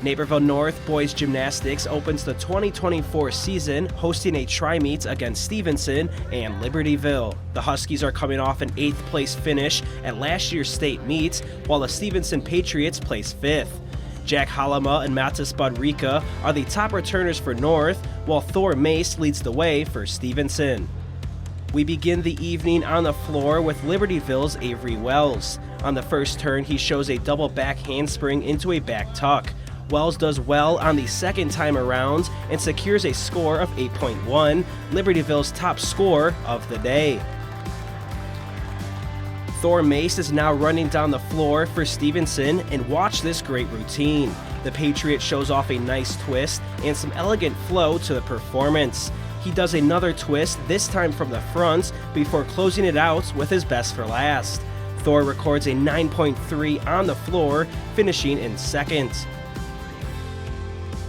Naperville North boys gymnastics opens the 2024 season hosting a tri-meet against Stevenson and Libertyville. The Huskies are coming off an 8th place finish at last year's state meet, while the Stevenson Patriots place 5th. Jack Halama and Matis Budrika are the top returners for North, while Thor Mace leads the way for Stevenson. We begin the evening on the floor with Libertyville's Avery Wells. On the first turn, he shows a double back handspring into a back tuck. Wells does well on the second time around and secures a score of 8.1, Libertyville's top score of the day. Thor Mace is now running down the floor for Stevenson, and watch this great routine. The Patriot shows off a nice twist and some elegant flow to the performance. He does another twist, this time from the front, before closing it out with his best for last. Thor records a 9.3 on the floor, finishing in second.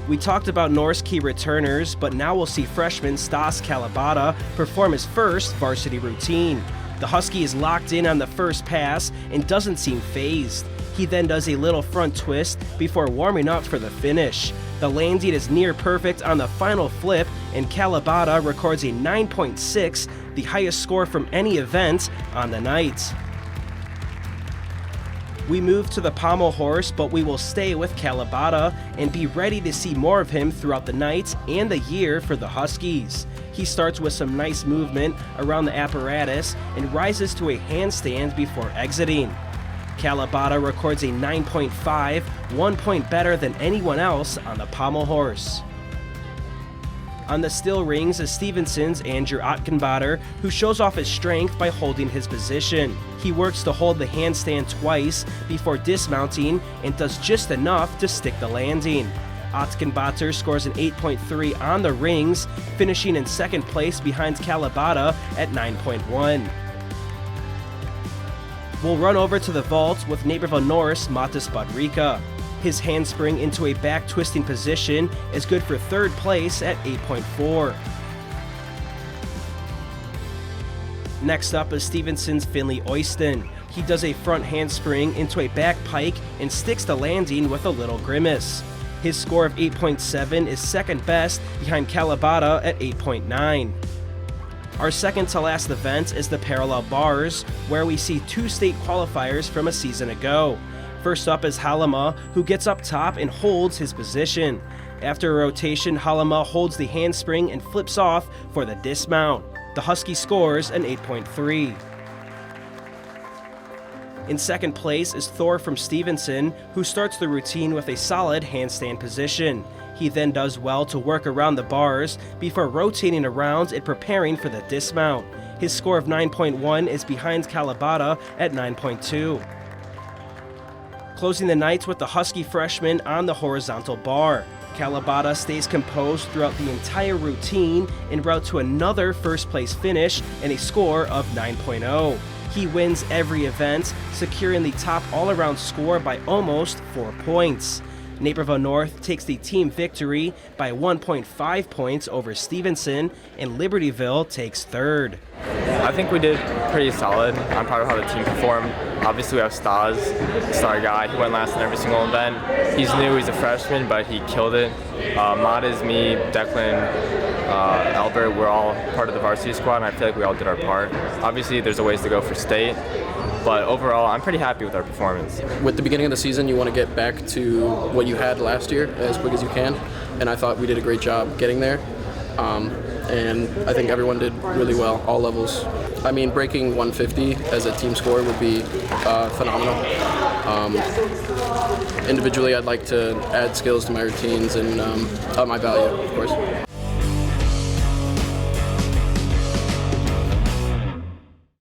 We talked about North's key returners, but now we'll see freshman Stas Kalabata perform his first varsity routine. The Husky is locked in on the first pass and doesn't seem phased. He then does a little front twist before warming up for the finish. The landing is near perfect on the final flip, and Kalabata records a 9.6, the highest score from any event on the night. We move to the pommel horse, but we will stay with Kalabata and be ready to see more of him throughout the night and the year for the Huskies. He starts with some nice movement around the apparatus and rises to a handstand before exiting. Kalabata records a 9.5, 1 point better than anyone else on the pommel horse. On the still rings is Stevenson's Andrew Otkenbader, who shows off his strength by holding his position. He works to hold the handstand twice before dismounting and does just enough to stick the landing. Otkenbader scores an 8.3 on the rings, finishing in second place behind Kalabata at 9.1. We'll run over to the vault with Naperville North's Matis Budrika. His handspring into a back twisting position is good for third place at 8.4. Next up is Stevenson's Finley Oyston. He does a front handspring into a back pike and sticks the landing with a little grimace. His score of 8.7 is second best behind Kalabata at 8.9. Our second to last event is the parallel bars, where we see 2 state qualifiers from a season ago. First up is Halama, who gets up top and holds his position. After a rotation, Halama holds the handspring and flips off for the dismount. The Husky scores an 8.3. In second place is Thor from Stevenson, who starts the routine with a solid handstand position. He then does well to work around the bars before rotating around and preparing for the dismount. His score of 9.1 is behind Kalabata at 9.2. Closing the night with the Husky freshman on the horizontal bar. Kalabata stays composed throughout the entire routine en route to another first place finish and a score of 9.0. He wins every event, securing the top all-around score by almost 4 points. Naperville North takes the team victory by 1.5 points over Stevenson, and Libertyville takes third. I think we did pretty solid. I'm proud of how the team performed. Obviously we have Stas, star guy. He went last in every single event. He's new, he's a freshman, but he killed it. Madiz, me, Declan, Albert, we're all part of the varsity squad, and I feel like we all did our part. Obviously there's a ways to go for state, but overall I'm pretty happy with our performance. With the beginning of the season, you want to get back to what you had last year as quick as you can, and I thought we did a great job getting there. And I think everyone did really well, all levels. I mean, breaking 150 as a team score would be phenomenal. Individually, I'd like to add skills to my routines and up my value, of course.